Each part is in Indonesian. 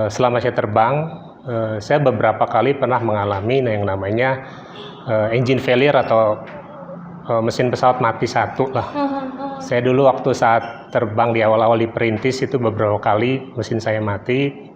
selama saya terbang, saya beberapa kali pernah mengalami yang namanya engine failure atau mesin pesawat mati satu lah. Saya dulu waktu saat terbang di awal-awal diperintis itu beberapa kali mesin saya mati.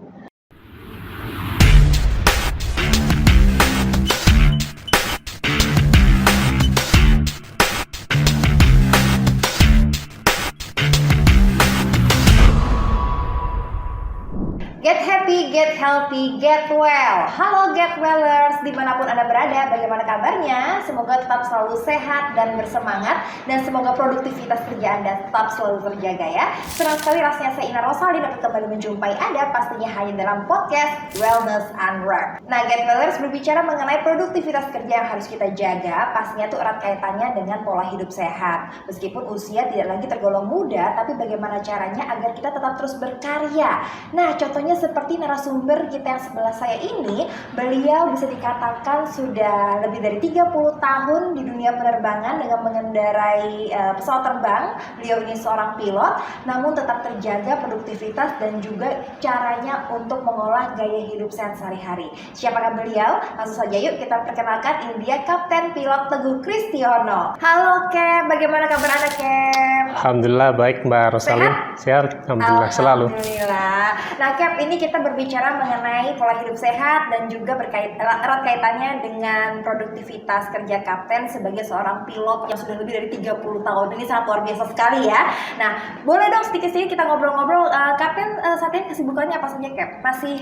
Get happy, get healthy, get well. Halo Get Wellers, dimanapun Anda berada, bagaimana kabarnya? Semoga tetap selalu sehat dan bersemangat, dan semoga produktivitas kerja Anda tetap selalu terjaga ya. Senang sekali rasanya saya Ina Rosaldi dapat kembali menjumpai Anda, pastinya hanya dalam podcast Wellness and Work. Nah, Get Wellers berbicara mengenai produktivitas kerja yang harus kita jaga, pastinya itu erat kaitannya dengan pola hidup sehat. Meskipun usia tidak lagi tergolong muda, tapi bagaimana caranya agar kita tetap terus berkarya. Nah, contohnya seperti narasumber kita yang sebelah saya ini, beliau bisa dikatakan sudah lebih dari 30 tahun di dunia penerbangan dengan mengendarai pesawat terbang. Beliau ini seorang pilot, namun tetap terjaga produktivitas dan juga caranya untuk mengolah gaya hidup sehat sehari-hari. Siapakah beliau? Langsung saja yuk kita perkenalkan, ini dia Kapten Pilot Teguh Kristiono. Halo Cap, bagaimana kabar Anda Cap? Alhamdulillah baik Mbak Rosalin. Sehat? Alhamdulillah selalu. Alhamdulillah. Nah Cap, ini kita berbicara mengenai pola hidup sehat dan juga erat kaitannya dengan produktivitas kerja Kapten sebagai seorang pilot yang sudah lebih dari 30 tahun. Ini sangat luar biasa sekali ya. Nah, boleh dong sedikit-sedikit kita ngobrol-ngobrol. Kapten saat ini kesibukannya apa saja Cap? Masih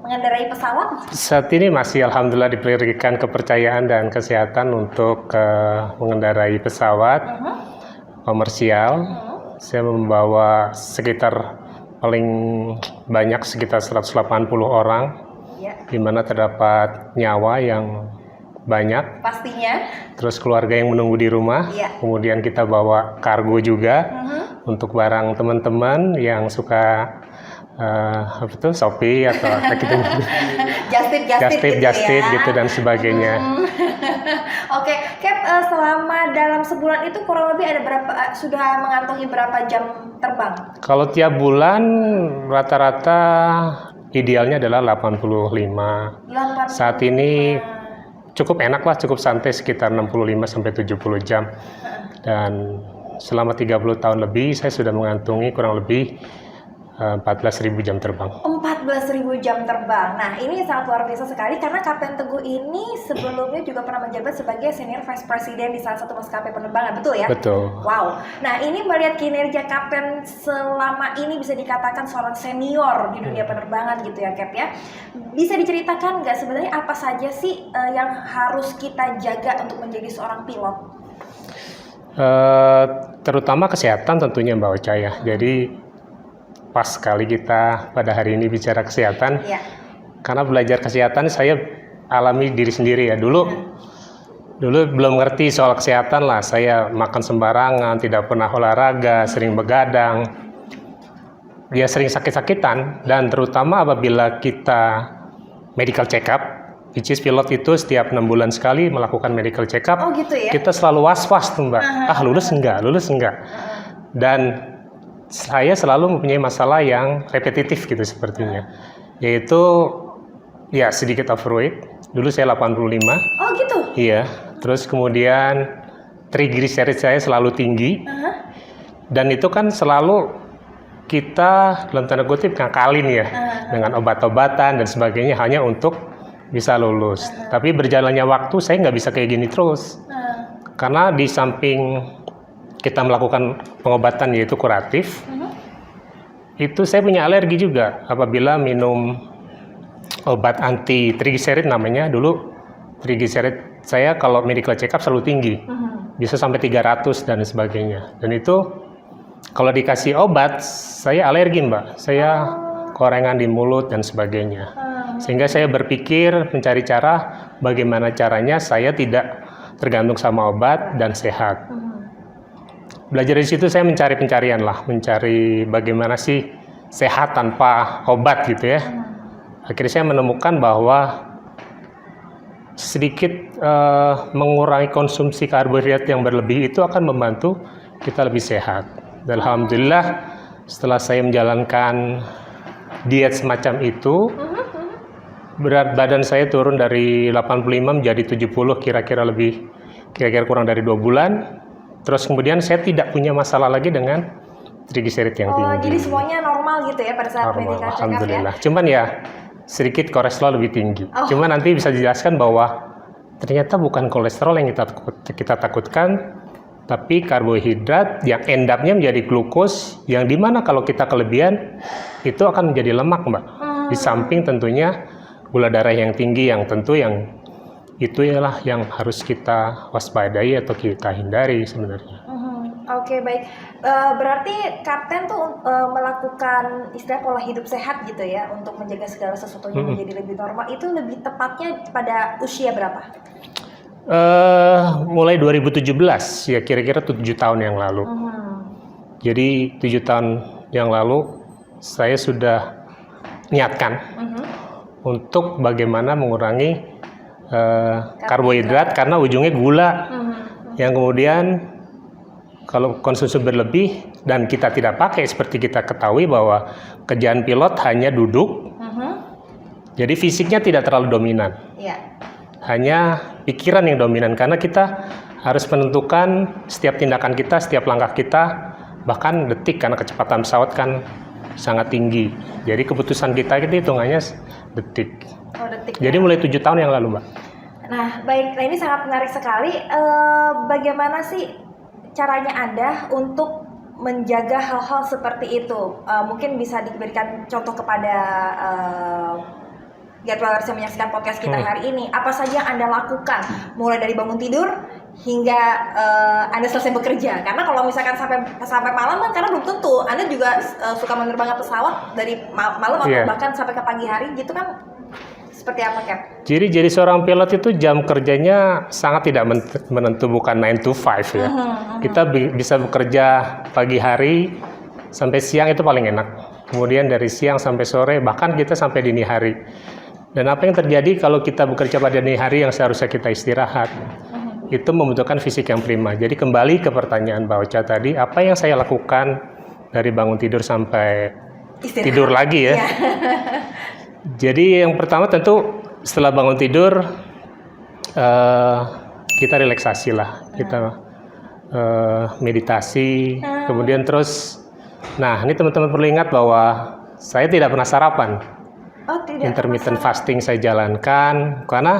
mengendarai pesawat? Saat ini masih alhamdulillah diberikan kepercayaan dan kesehatan untuk mengendarai pesawat komersial. Saya membawa sekitar paling banyak sekitar 180 orang, di mana terdapat nyawa yang banyak. Pastinya. Terus keluarga yang menunggu di rumah. Kemudian kita bawa kargo juga untuk barang teman-teman yang suka Shopee atau gitu. Just tip gitu dan sebagainya. Oke, Cap, selama dalam sebulan itu kurang lebih ada berapa, sudah mengantongi berapa jam terbang? Kalau tiap bulan rata-rata idealnya adalah 85. Saat ini cukup enak lah, cukup santai sekitar 65-70 jam. Dan selama 30 tahun lebih saya sudah mengantongi kurang lebih 14.000 jam terbang. 14.000 jam terbang. Nah, ini sangat luar biasa sekali karena Kapten Teguh ini sebelumnya juga pernah menjabat sebagai Senior Vice President di salah satu maskapai penerbangan, betul ya? Betul. Wow. Nah, ini melihat kinerja Kapten selama ini bisa dikatakan seorang senior di dunia penerbangan gitu ya, Cap ya. Bisa diceritakan nggak sebenarnya apa saja sih yang harus kita jaga untuk menjadi seorang pilot? Terutama kesehatan tentunya Mbak Ocha ya. Jadi pas sekali kita pada hari ini bicara kesehatan, karena belajar kesehatan saya alami diri sendiri ya. Dulu belum ngerti soal kesehatan lah, saya makan sembarangan, tidak pernah olahraga, sering begadang, dia sering sakit-sakitan, dan terutama apabila kita medical check up, which is pilot itu setiap 6 bulan sekali melakukan medical check up. Oh gitu ya? Kita selalu was-was tuh Mbak, lulus enggak, dan saya selalu mempunyai masalah yang repetitif gitu sepertinya, yaitu ya sedikit overweight. Dulu saya 85. Oh gitu? Iya. Terus kemudian triglycerid saya selalu tinggi. Dan itu kan selalu kita dalam tanda kutip ngakalin ya, dengan obat-obatan dan sebagainya hanya untuk bisa lulus. Tapi berjalannya waktu saya nggak bisa kayak gini terus. Karena di samping kita melakukan pengobatan yaitu kuratif, itu saya punya alergi juga apabila minum obat anti triglycerid namanya. Dulu triglycerid saya kalau medical check up selalu tinggi, bisa sampai 300 dan sebagainya. Dan itu kalau dikasih obat saya alergi Mbak, saya korengan di mulut dan sebagainya. Sehingga saya berpikir mencari cara bagaimana caranya saya tidak tergantung sama obat dan sehat. Belajar dari situ saya mencari bagaimana sih sehat tanpa obat gitu ya. Akhirnya saya menemukan bahwa sedikit mengurangi konsumsi karbohidrat yang berlebih itu akan membantu kita lebih sehat. Dan alhamdulillah setelah saya menjalankan diet semacam itu, berat badan saya turun dari 85 menjadi 70 kira-kira kurang dari 2 bulan. Terus kemudian saya tidak punya masalah lagi dengan trigliserid yang tinggi. Jadi semuanya normal gitu ya pada saat Normal, medical check up ya? alhamdulillah. Cuman ya sedikit kolesterol lebih tinggi. Cuman nanti bisa dijelaskan bahwa ternyata bukan kolesterol yang kita takutkan, tapi karbohidrat yang end up-nya menjadi glukos, yang dimana kalau kita kelebihan itu akan menjadi lemak, Mbak. Di samping tentunya gula darah yang tinggi, yang tentu yang itu ialah yang harus kita waspadai atau kita hindari sebenarnya. Oke, baik. Berarti Kapten tuh melakukan istilah pola hidup sehat gitu ya untuk menjaga segala sesuatunya menjadi lebih normal. Itu lebih tepatnya pada usia berapa? Mulai 2017 ya, kira-kira 7 tahun yang lalu. Jadi 7 tahun yang lalu saya sudah niatkan untuk bagaimana mengurangi karbohidrat karena ujungnya gula yang kemudian kalau konsumsi berlebih dan kita tidak pakai, seperti kita ketahui bahwa kerjaan pilot hanya duduk, jadi fisiknya tidak terlalu dominan. Hanya pikiran yang dominan, karena kita harus menentukan setiap tindakan kita, setiap langkah kita, bahkan detik, karena kecepatan pesawat kan sangat tinggi. Jadi keputusan kita itu hitungannya detik. Detik. Jadi mulai 7 tahun yang lalu, Mbak. Nah, baik. Nah, ini sangat menarik sekali. Bagaimana sih caranya Anda untuk menjaga hal-hal seperti itu? Mungkin bisa diberikan contoh kepada Get Wellers yang menyaksikan podcast kita hari ini. Apa saja yang Anda lakukan mulai dari bangun tidur hingga Anda selesai bekerja? Karena kalau misalkan sampai malam kan, karena belum tentu Anda juga suka menerbangkan pesawat dari malam atau bahkan sampai ke pagi hari gitu kan. Seperti apa, Cap? Jadi seorang pilot itu jam kerjanya sangat tidak menentu, bukan 9 to 5 ya. Kita bisa bekerja pagi hari sampai siang itu paling enak. Kemudian dari siang sampai sore, bahkan kita sampai dini hari. Dan apa yang terjadi kalau kita bekerja pada dini hari yang seharusnya kita istirahat? Itu membutuhkan fisik yang prima. Jadi kembali ke pertanyaan Mbak Ocha tadi, apa yang saya lakukan dari bangun tidur sampai tidur lagi ya? Jadi yang pertama tentu setelah bangun tidur kita relaksasi lah, kita meditasi, kemudian terus, nah ini teman-teman perlu ingat bahwa saya tidak pernah sarapan. Intermittent fasting saya jalankan karena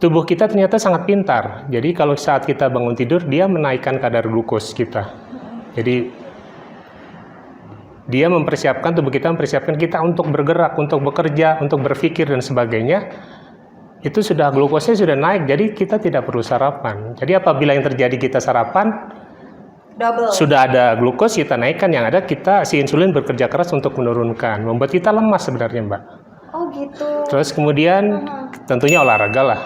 tubuh kita ternyata sangat pintar. Jadi kalau saat kita bangun tidur dia menaikkan kadar glukos kita. Jadi dia tubuh kita mempersiapkan kita untuk bergerak, untuk bekerja, untuk berpikir dan sebagainya. Itu sudah glukosnya sudah naik, jadi kita tidak perlu sarapan. Jadi apabila yang terjadi kita sarapan, sudah ada glukos kita naikkan, yang ada si insulin bekerja keras untuk menurunkan, membuat kita lemas sebenarnya, Mbak. Oh gitu. Terus kemudian tentunya olahraga lah.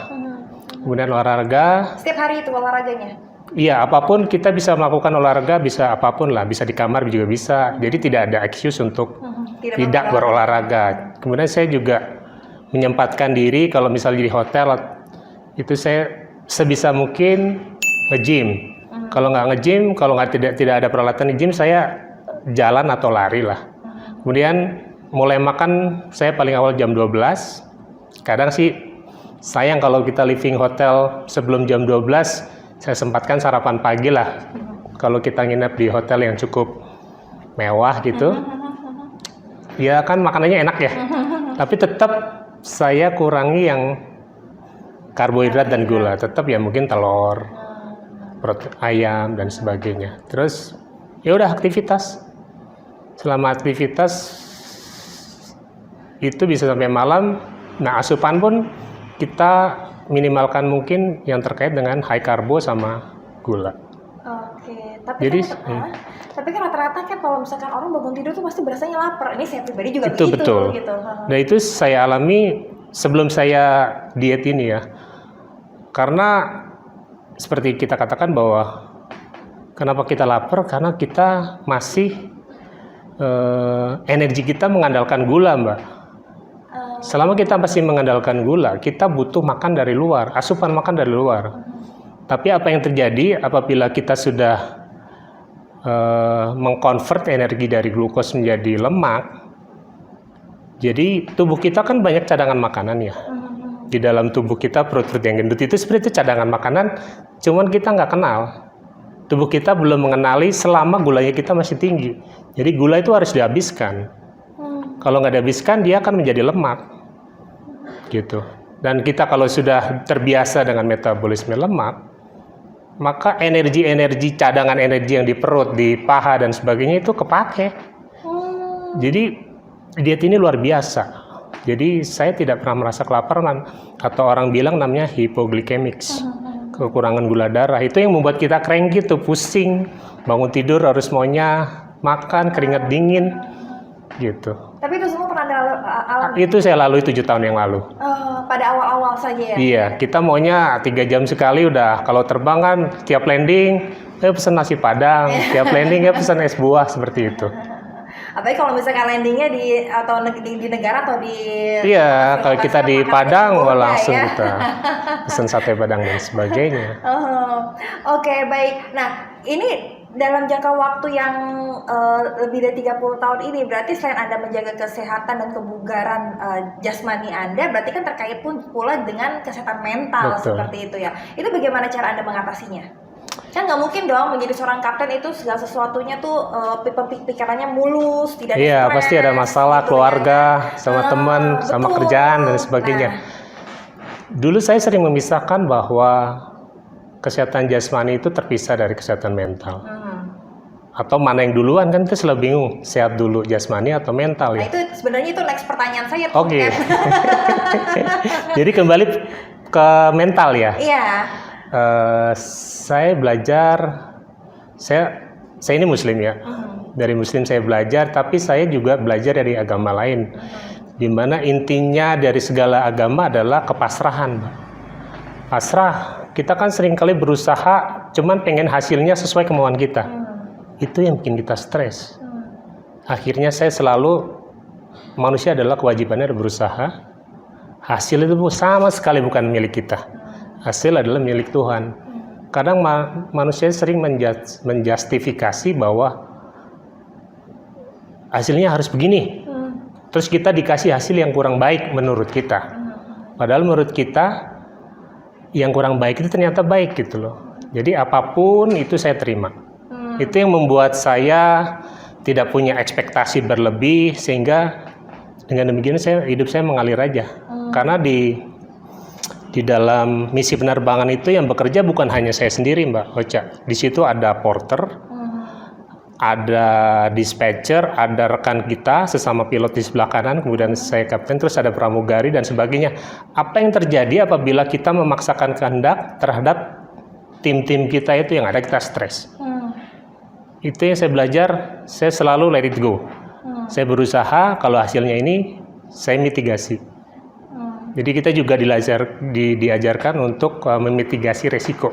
Kemudian olahraga. Setiap hari itu olahraganya? Iya, apapun kita bisa melakukan olahraga, bisa apapun lah, bisa di kamar juga bisa. Jadi tidak ada excuse untuk tidak berolahraga. Kemudian saya juga menyempatkan diri kalau misalnya di hotel, itu saya sebisa mungkin nge-gym. Kalau nggak nge-gym, kalau tidak ada peralatan di gym, saya jalan atau lari lah. Kemudian mulai makan saya paling awal jam 12. Kadang sih sayang kalau kita living hotel sebelum jam 12, saya sempatkan sarapan pagi lah. Kalau kita nginep di hotel yang cukup mewah gitu, ya kan makanannya enak ya. Tapi tetap saya kurangi yang karbohidrat dan gula. Tetap ya mungkin telur, ayam dan sebagainya. Terus ya udah aktivitas. Selama aktivitas itu bisa sampai malam. Nah asupan pun kita minimalkan mungkin yang terkait dengan high karbo sama gula. Oke, tapi kan rata-rata kan kalau misalkan orang bangun tidur tuh pasti berasanya lapar. Ini saya pribadi juga itu betul. Gitu. Nah itu saya alami sebelum saya diet ini ya. Karena seperti kita katakan bahwa kenapa kita lapar? Karena kita masih energi kita mengandalkan gula, Mbak. Selama kita masih mengandalkan gula, kita butuh makan dari luar, asupan makan dari luar. Tapi apa yang terjadi apabila kita sudah mengkonvert energi dari glukos menjadi lemak, Jadi tubuh kita kan banyak cadangan makanan ya. Di dalam tubuh kita perut-perut yang gendut itu sebenarnya itu cadangan makanan, cuman kita nggak kenal. Tubuh kita belum mengenali selama gulanya kita masih tinggi. Jadi gula itu harus dihabiskan. Kalau nggak dihabiskan dia akan menjadi lemak, gitu. Dan kita kalau sudah terbiasa dengan metabolisme lemak, maka energi cadangan energi yang di perut, di paha dan sebagainya itu kepake. Jadi diet ini luar biasa. Jadi saya tidak pernah merasa kelaparan atau orang bilang namanya hypoglycemics, kekurangan gula darah. Itu yang membuat kita cranky tuh, pusing, bangun tidur harus maunya makan, keringat dingin, gitu. Tapi itu semua pernah alami? Itu saya lalui 7 tahun yang lalu. Pada awal-awal saja ya? Iya, kita maunya 3 jam sekali udah. Kalau terbang kan tiap landing, pesan nasi padang, tiap landing pesan es buah seperti itu. Apalagi kalau misalkan landingnya di negara atau di kalau kita di Padang langsung ya? kita pesan sate Padang dan sebagainya. Oke, baik. Nah, ini dalam jangka waktu yang lebih dari 30 tahun ini, berarti selain Anda menjaga kesehatan dan kebugaran jasmani Anda, berarti kan terkait pun pula dengan kesehatan mental. Betul. Seperti itu ya. Itu bagaimana cara Anda mengatasinya? Kan nggak mungkin dong menjadi seorang kapten itu segala sesuatunya tuh pikirannya mulus, tidak ada Iya, stress, pasti ada masalah gitu, keluarga, sama teman, sama kerjaan dan sebagainya. Dulu saya sering memisahkan bahwa kesehatan jasmani itu terpisah dari kesehatan mental. Atau mana yang duluan, kan itu selalu bingung, sehat dulu jasmani atau mental ya. Nah, itu sebenarnya itu next pertanyaan saya tuh. Oke. Jadi kembali ke mental ya. Iya. Saya belajar, saya ini muslim ya. Dari muslim saya belajar, tapi saya juga belajar dari agama lain. Di mana intinya dari segala agama adalah kepasrahan, Mbak. Pasrah. Kita kan seringkali berusaha, cuman pengen hasilnya sesuai kemauan kita. Itu yang bikin kita stres. Akhirnya saya selalu, manusia adalah kewajibannya berusaha. Hasil itu sama sekali bukan milik kita. Hasil adalah milik Tuhan. Kadang manusia sering menjustifikasi bahwa hasilnya harus begini. Terus kita dikasih hasil yang kurang baik menurut kita. Padahal menurut kita yang kurang baik itu ternyata baik gitu loh. Jadi apapun itu saya terima. Itu yang membuat saya tidak punya ekspektasi berlebih, sehingga dengan demikian hidup saya mengalir aja. Karena di dalam misi penerbangan itu yang bekerja bukan hanya saya sendiri, Mbak Ocha. Di situ ada porter, ada dispatcher, ada rekan kita sesama pilot di sebelah kanan, kemudian saya kapten, terus ada pramugari dan sebagainya. Apa yang terjadi apabila kita memaksakan kehendak terhadap tim-tim kita itu yang ada kita stres? Itu yang saya belajar, saya selalu let it go. Saya berusaha kalau hasilnya ini saya mitigasi. Jadi kita juga diajarkan untuk memitigasi resiko.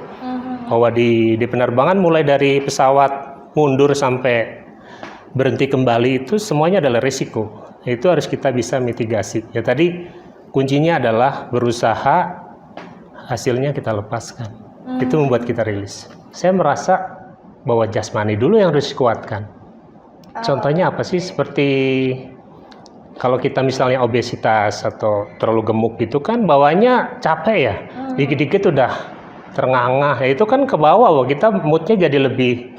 Bahwa di penerbangan mulai dari pesawat mundur sampai berhenti kembali itu semuanya adalah resiko. Itu harus kita bisa mitigasi. Ya tadi kuncinya adalah berusaha, hasilnya kita lepaskan. Itu membuat kita rilis. Saya merasa bahwa jasmani dulu yang harus dikuatkan. Contohnya apa sih? Seperti kalau kita misalnya obesitas atau terlalu gemuk gitu kan bawaannya capek ya. Dikit-dikit udah terengah-engah. Ya itu kan ke bawah, kita moodnya jadi lebih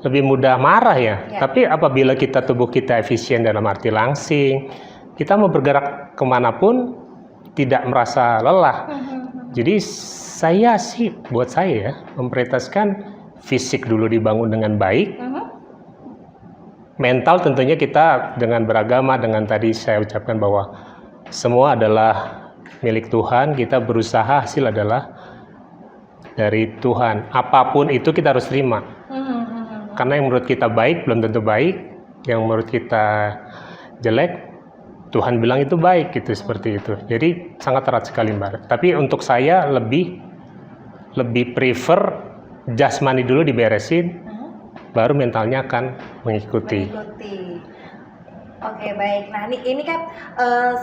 mudah marah ya. Tapi apabila tubuh kita efisien dalam arti langsing, kita mau bergerak kemanapun tidak merasa lelah. Jadi buat saya ya, memprioritaskan fisik dulu dibangun dengan baik. Mental tentunya kita dengan beragama, dengan tadi saya ucapkan bahwa semua adalah milik Tuhan, kita berusaha, hasil adalah dari Tuhan. Apapun itu kita harus terima. Karena yang menurut kita baik belum tentu baik, yang menurut kita jelek Tuhan bilang itu baik gitu, seperti itu. Jadi sangat erat sekali, Mbak. Tapi untuk saya lebih prefer jasmani dulu diberesin, baru mentalnya akan mengikuti. Oke, baik. Nah, ini kan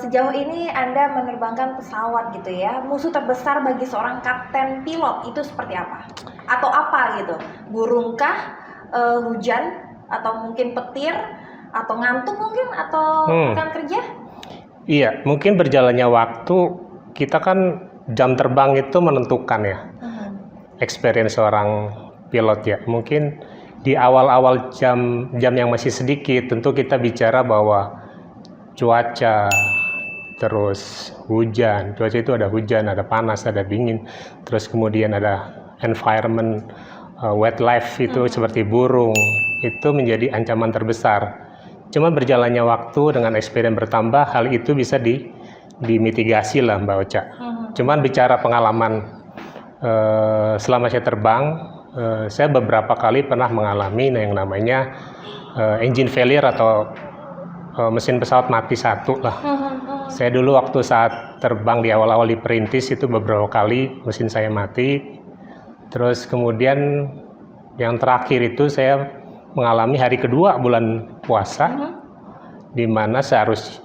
sejauh ini Anda menerbangkan pesawat gitu ya. Musuh terbesar bagi seorang kapten pilot itu seperti apa? Atau apa gitu? Burungkah, hujan, atau mungkin petir, atau ngantuk mungkin, atau rekan kerja? Iya, mungkin berjalannya waktu kita kan jam terbang itu menentukan ya experience seorang pilot ya. Mungkin di awal-awal jam yang masih sedikit tentu kita bicara bahwa cuaca, terus hujan. Cuaca itu ada hujan, ada panas, ada dingin. Terus kemudian ada environment, wildlife itu seperti burung. Itu menjadi ancaman terbesar. Cuman berjalannya waktu dengan experience bertambah, hal itu bisa dimitigasi lah Mbak Ocha. Cuman bicara pengalaman selama saya terbang, saya beberapa kali pernah mengalami yang namanya engine failure atau mesin pesawat mati satu lah. Saya dulu waktu saat terbang di awal-awal diperintis itu beberapa kali mesin saya mati. Terus kemudian yang terakhir itu saya mengalami hari kedua bulan puasa, di mana saya harus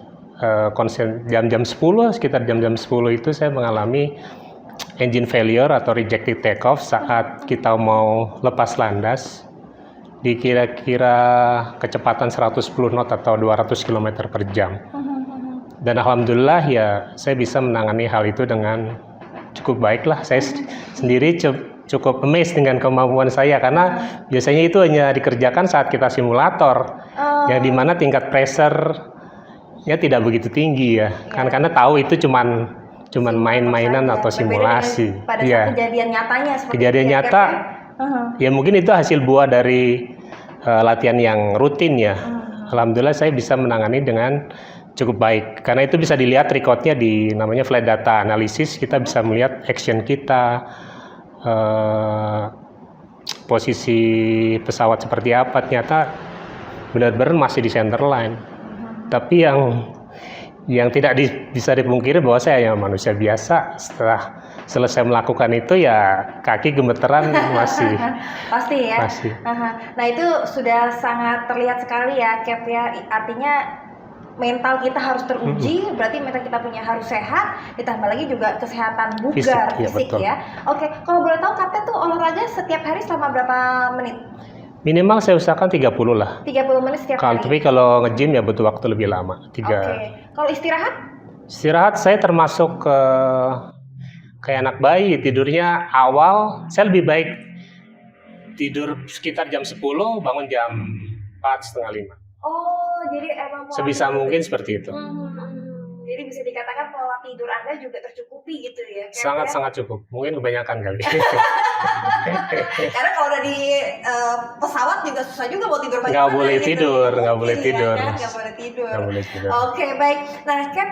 konsen jam-jam 10, sekitar jam-jam 10 itu saya mengalami engine failure atau rejected takeoff saat kita mau lepas landas di kira-kira kecepatan 110 knot atau 200 km per jam. Dan alhamdulillah ya saya bisa menangani hal itu dengan cukup baik lah. Saya sendiri cukup amazed dengan kemampuan saya karena biasanya itu hanya dikerjakan saat kita simulator, yang dimana tingkat pressure ya tidak begitu tinggi ya, kan karena tahu itu cuman main-mainan atau simulasi. Pada saat kejadian nyatanya seperti kejadian itu, nyata ya mungkin itu hasil buah dari latihan yang rutin ya. Alhamdulillah saya bisa menangani dengan cukup baik karena itu bisa dilihat recordnya di namanya flight data analysis. Kita bisa melihat action kita, posisi pesawat seperti apa, ternyata benar-benar masih di center line. Tapi yang tidak bisa dipungkiri bahwa saya ya manusia biasa, setelah selesai melakukan itu ya kaki gemeteran masih. Pasti ya. Pasti. Nah itu sudah sangat terlihat sekali ya Cap ya, artinya mental kita harus teruji, berarti mental kita harus sehat, ditambah lagi juga kesehatan bugar, fisik ya. Oke, kalau boleh tahu Kapten tuh olahraga setiap hari selama berapa menit? Minimal saya usahakan 30 lah. 30 menit setiap hari? Tapi kalau nge-gym ya butuh waktu lebih lama. Oke, kalau istirahat? Istirahat saya termasuk kayak anak bayi, tidurnya awal, saya lebih baik tidur sekitar jam 10, bangun jam 4:30. Oh, jadi emang sebisa mungkin seperti itu. Jadi bisa dikatakan pola tidur Anda juga tercukupi gitu ya? Sangat cukup. Mungkin kebanyakan kali. Karena kalau udah di pesawat juga susah juga mau tidur banyak. Nggak boleh tidur. Oke, baik. Nah, Cap,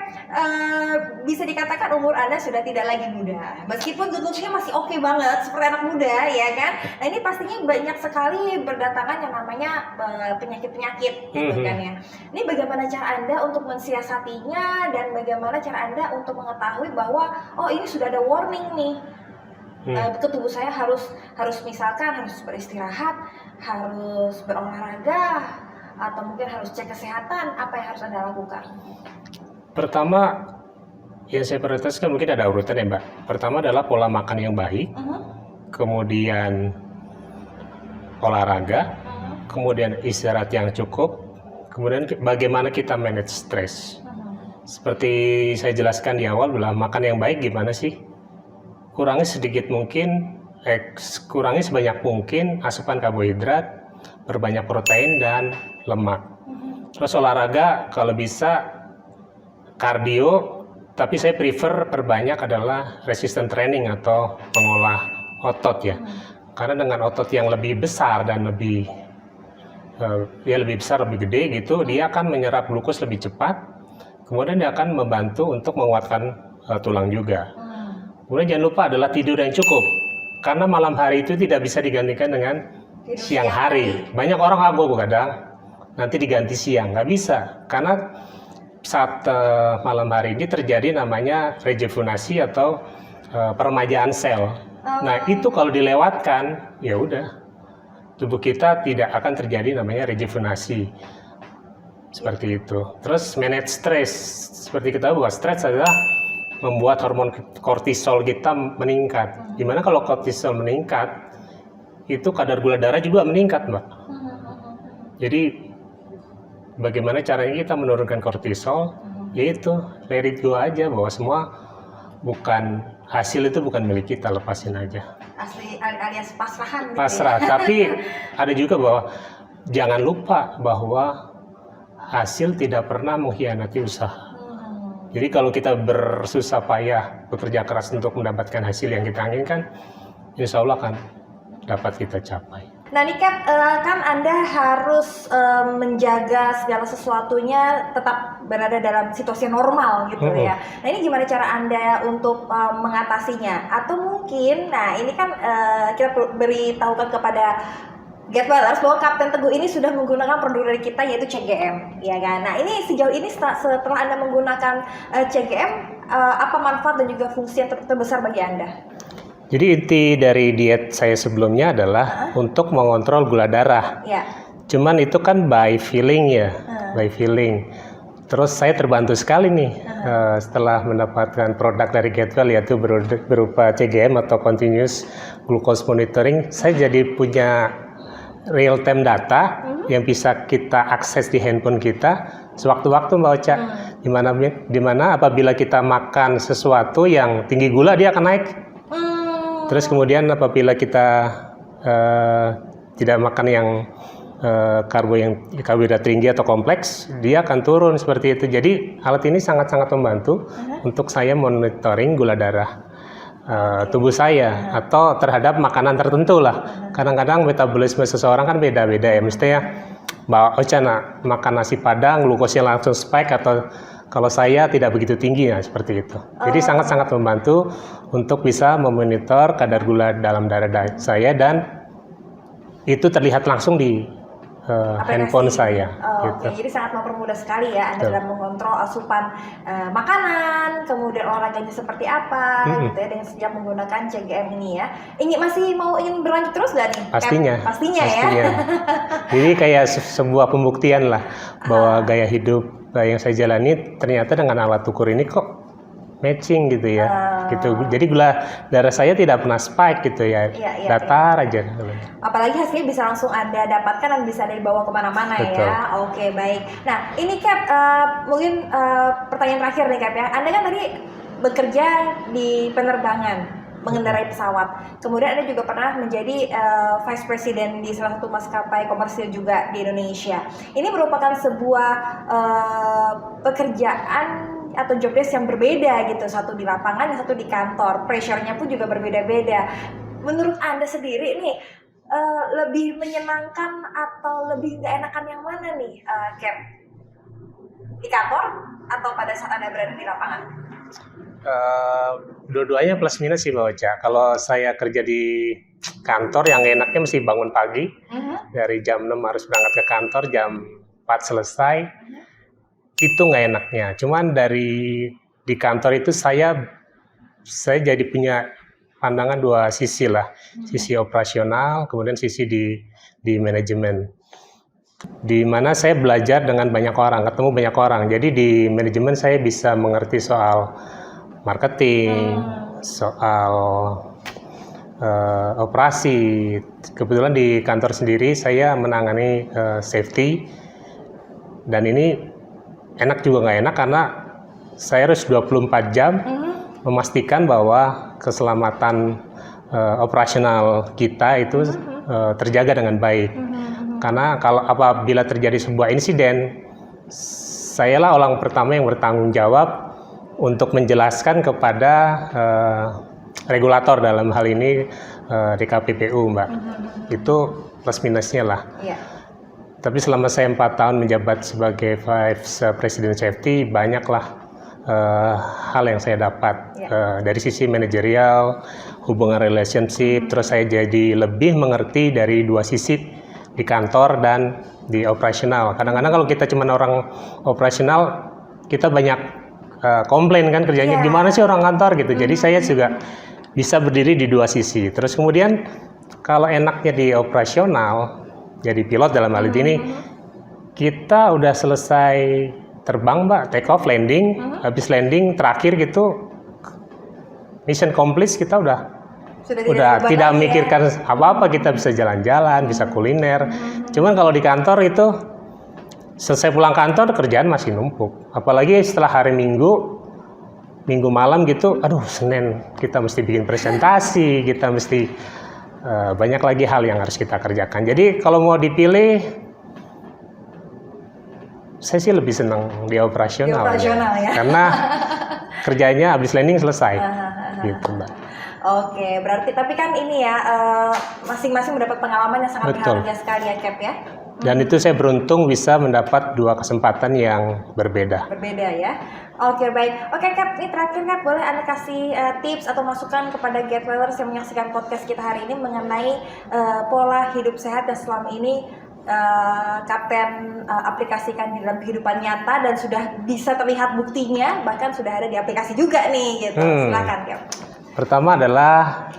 bisa dikatakan umur Anda sudah tidak lagi muda. Meskipun tubuhnya masih oke banget, seperti anak muda, ya kan? Nah, ini pastinya banyak sekali berdatangan yang namanya penyakit-penyakit, gitu kan ya. Ini bagaimana cara Anda untuk mensiasatinya dan bagaimana cara Anda untuk mengetahui bahwa oh ini sudah ada warning nih, ke tubuh saya harus misalkan harus beristirahat, harus berolahraga, atau mungkin harus cek kesehatan, apa yang harus Anda lakukan? Pertama yang saya prioritaskan mungkin ada urutan ya Mbak. Pertama adalah pola makan yang baik, kemudian olahraga, kemudian istirahat yang cukup, kemudian bagaimana kita manage stres. Seperti saya jelaskan di awal, makan yang baik gimana sih? Kurangi sedikit mungkin, kurangi sebanyak mungkin asupan karbohidrat, perbanyak protein dan lemak. Terus olahraga kalau bisa kardio, tapi saya prefer perbanyak adalah resistance training atau pengolah otot ya. Karena dengan otot yang lebih besar dan lebih besar, lebih gede gitu, dia akan menyerap glukos lebih cepat. Kemudian dia akan membantu untuk menguatkan tulang juga. Kemudian jangan lupa adalah tidur yang cukup. Karena malam hari itu tidak bisa digantikan dengan siang hari. Banyak orang kadang nanti diganti siang. Nggak bisa. Karena saat malam hari ini terjadi namanya rejuvenasi atau peremajaan sel. Nah itu kalau dilewatkan, ya udah. Tubuh kita tidak akan terjadi namanya rejuvenasi. Seperti itu. Terus manage stres. Seperti kita tahu bahwa stres adalah membuat hormon kortisol kita meningkat. Dimana kalau kortisol meningkat, itu kadar gula darah juga meningkat, Mbak. Jadi bagaimana caranya kita menurunkan kortisol? ya itu let it go aja, bahwa semua bukan hasil itu bukan milik kita, lepasin aja. Asli alias pasrahan gitu Pasrah. ya. Tapi ada juga bahwa jangan lupa bahwa hasil tidak pernah mengkhianati usaha. Jadi kalau kita bersusah payah bekerja keras untuk mendapatkan hasil yang kita inginkan, insya Allah akan dapat kita capai. Nah nih Cap, kan Anda harus menjaga segala sesuatunya tetap berada dalam situasi normal gitu ya. Nah ini gimana cara Anda untuk mengatasinya? Atau mungkin, nah ini kan kita beritahukan kepada Getwellers bahwa Kapten Teguh ini sudah menggunakan produk dari kita yaitu CGM, ya kan? Nah ini sejauh ini setelah Anda menggunakan CGM, apa manfaat dan juga fungsi yang terbesar bagi Anda? Jadi inti dari diet saya sebelumnya adalah untuk mengontrol gula darah. Ya. Cuman itu kan by feeling ya, by feeling. Terus saya terbantu sekali nih setelah mendapatkan produk dari Getwell, yaitu berupa CGM atau Continuous Glucose Monitoring. Saya jadi punya real time data yang bisa kita akses di handphone kita sewaktu-waktu Mbak Ocha. Dimana apabila kita makan sesuatu yang tinggi gula, dia akan naik. Terus kemudian apabila kita tidak makan yang karbohidrat tinggi atau kompleks, dia akan turun seperti itu. Jadi alat ini sangat-sangat membantu untuk saya monitoring gula darah tubuh saya atau terhadap makanan tertentu lah. Kadang-kadang metabolisme seseorang kan beda-beda ya. Mestinya Mbak Ocha makan nasi padang, glukosnya langsung spike, atau kalau saya tidak begitu tinggi ya, seperti itu. Jadi sangat-sangat membantu untuk bisa memonitor kadar gula dalam darah saya, dan itu terlihat langsung di handphone saya. Gitu. Oke, jadi sangat mempermudah sekali ya Anda dalam mengontrol asupan makanan, kemudian olahraganya seperti apa, gitu ya, dengan sejak menggunakan CGM ini ya. Ingin berlanjut terus nggak nih? Pastinya. Pastinya ya. Jadi kayak sebuah pembuktian lah bahwa gaya hidup yang saya jalani ternyata dengan alat ukur ini kok matching gitu ya. Gitu. Jadi gula darah saya tidak pernah spike gitu ya. Datar aja. Apalagi hasilnya bisa langsung Anda dapatkan dan bisa dibawa kemana-mana ya. Oke, baik. Nah ini Cap, mungkin pertanyaan terakhir nih Cap ya. Anda kan tadi bekerja di penerbangan, mengendarai pesawat. Kemudian Anda juga pernah menjadi Vice President di salah satu maskapai komersil juga di Indonesia. Ini merupakan sebuah pekerjaan atau job desk yang berbeda gitu. Satu di lapangan, yang satu di kantor. Pressure-nya pun juga berbeda-beda. Menurut Anda sendiri nih, lebih menyenangkan atau lebih nggak enakan yang mana nih, Cap? Di kantor atau pada saat Anda berada di lapangan? Dua-duanya plus minus sih Mbak Ocha. Kalau saya kerja di kantor, yang enaknya mesti bangun pagi. Dari jam 6 harus berangkat ke kantor, jam 4 selesai. Itu nggak enaknya. Cuman di kantor itu saya jadi punya pandangan dua sisi lah. Sisi operasional, kemudian sisi di manajemen. Di mana saya belajar dengan banyak orang, ketemu banyak orang. Jadi di manajemen saya bisa mengerti soal marketing, soal operasi. Kebetulan di kantor sendiri saya menangani safety, dan ini enak juga nggak enak karena saya harus 24 jam memastikan bahwa keselamatan operasional kita itu terjaga dengan baik. Karena apabila terjadi sebuah insiden, sayalah orang pertama yang bertanggung jawab untuk menjelaskan kepada regulator, dalam hal ini DKPPU, Mbak. Itu plus minusnya lah. Tapi selama saya 4 tahun menjabat sebagai Vice President Safety, banyaklah hal yang saya dapat dari sisi manajerial, hubungan relationship. Terus saya jadi lebih mengerti dari dua sisi, di kantor dan di operasional. Kadang-kadang kalau kita cuma orang operasional, kita banyak komplain kan kerjanya, gimana sih orang kantor gitu. Jadi saya juga bisa berdiri di dua sisi. Terus kemudian kalau enaknya di operasional, jadi pilot dalam hal ini, kita udah selesai terbang Mbak, take off, landing, habis landing terakhir gitu, mission complete, kita udah tidak memikirkan apa-apa, kita bisa jalan-jalan, bisa kuliner. Cuman kalau di kantor itu selesai pulang kantor kerjaan masih numpuk. Apalagi setelah hari Minggu malam gitu, aduh Senin kita mesti bikin presentasi, kita mesti banyak lagi hal yang harus kita kerjakan. Jadi kalau mau dipilih, saya sih lebih senang di operasional, ya. Karena kerjanya habis landing selesai, gitu Mbak. Oke, berarti tapi kan ini ya masing-masing mendapat pengalaman yang sangat Betul. berharga sekali ya Cap ya. Dan itu saya beruntung bisa mendapat 2 kesempatan yang berbeda. Berbeda ya. Oke baik. Oke Cap, ini terakhir Cap, boleh Anda kasih tips atau masukan kepada Getwellers yang menyaksikan podcast kita hari ini mengenai pola hidup sehat dan selama ini Kapten aplikasikan di dalam kehidupan nyata dan sudah bisa terlihat buktinya, bahkan sudah ada di aplikasi juga nih gitu. Silakan Cap. Pertama adalah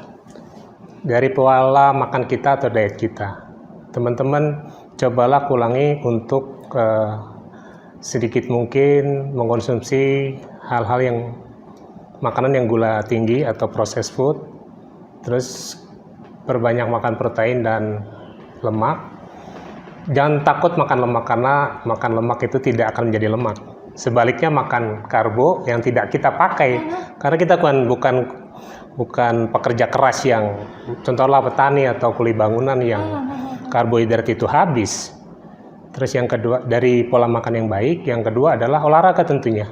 dari pola makan kita atau diet kita. Teman-teman cobalah kurangi untuk sedikit mungkin mengkonsumsi hal-hal yang makanan yang gula tinggi atau processed food. Terus perbanyak makan protein dan lemak. Jangan takut makan lemak karena makan lemak itu tidak akan menjadi lemak. Sebaliknya makan karbo yang tidak kita pakai karena kita bukan pekerja keras yang contohnya petani atau kuli bangunan yang karbohidrat itu habis. Terus yang kedua dari pola makan yang baik, yang kedua adalah olahraga tentunya.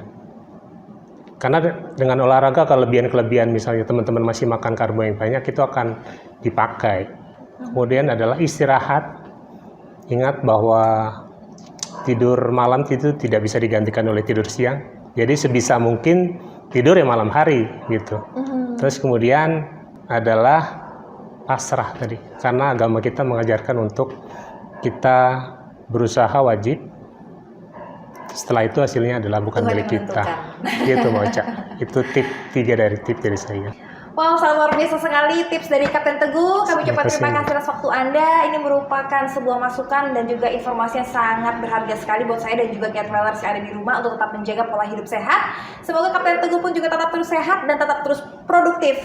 Karena dengan olahraga kelebihan-kelebihan misalnya teman-teman masih makan karbo yang banyak itu akan dipakai. Kemudian adalah istirahat. Ingat bahwa tidur malam itu tidak bisa digantikan oleh tidur siang. Jadi sebisa mungkin tidur ya malam hari gitu. Terus kemudian adalah pasrah tadi. Karena agama kita mengajarkan untuk kita berusaha wajib. Setelah itu hasilnya adalah bukan milik kita. Gitu Moca. Itu tiga dari tips dari saya. Wow, sangat luar biasa sekali tips dari Kapten Teguh. Kami ucapkan terima kasih atas waktu Anda. Ini merupakan sebuah masukan dan juga informasi yang sangat berharga sekali buat saya dan juga Getwellers yang ada di rumah untuk tetap menjaga pola hidup sehat. Semoga Kapten Teguh pun juga tetap terus sehat dan tetap terus produktif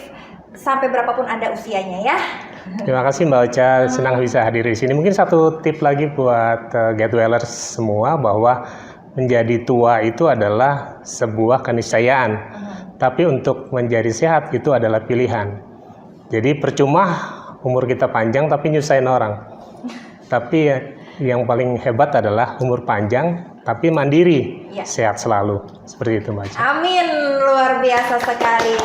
sampai berapapun Anda usianya ya. Terima kasih Mbak Ocha, senang bisa hadir di sini. Mungkin satu tip lagi buat Getwellers semua bahwa menjadi tua itu adalah sebuah keniscayaan. Tapi untuk menjadi sehat itu adalah pilihan. Jadi percuma umur kita panjang tapi nyusahin orang. Tapi yang paling hebat adalah umur panjang tapi mandiri, sehat selalu. Seperti itu Mbak Ocha. Amin, luar biasa sekali.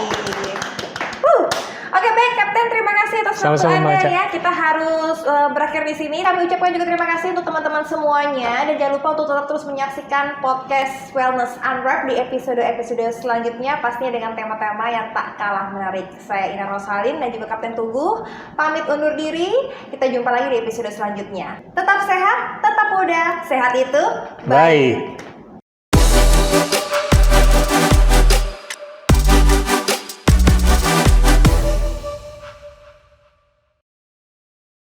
Oke baik Kapten, terima kasih atas waktu Anda ya. Kita harus berakhir di sini. Kami ucapkan juga terima kasih untuk teman-teman semuanya dan jangan lupa untuk tetap terus menyaksikan podcast Wellness Unwrapped di episode-episode selanjutnya, pastinya dengan tema-tema yang tak kalah menarik. Saya Ina Rosalin dan juga Kapten Teguh pamit undur diri. Kita jumpa lagi di episode selanjutnya. Tetap sehat, tetap muda, sehat itu baik.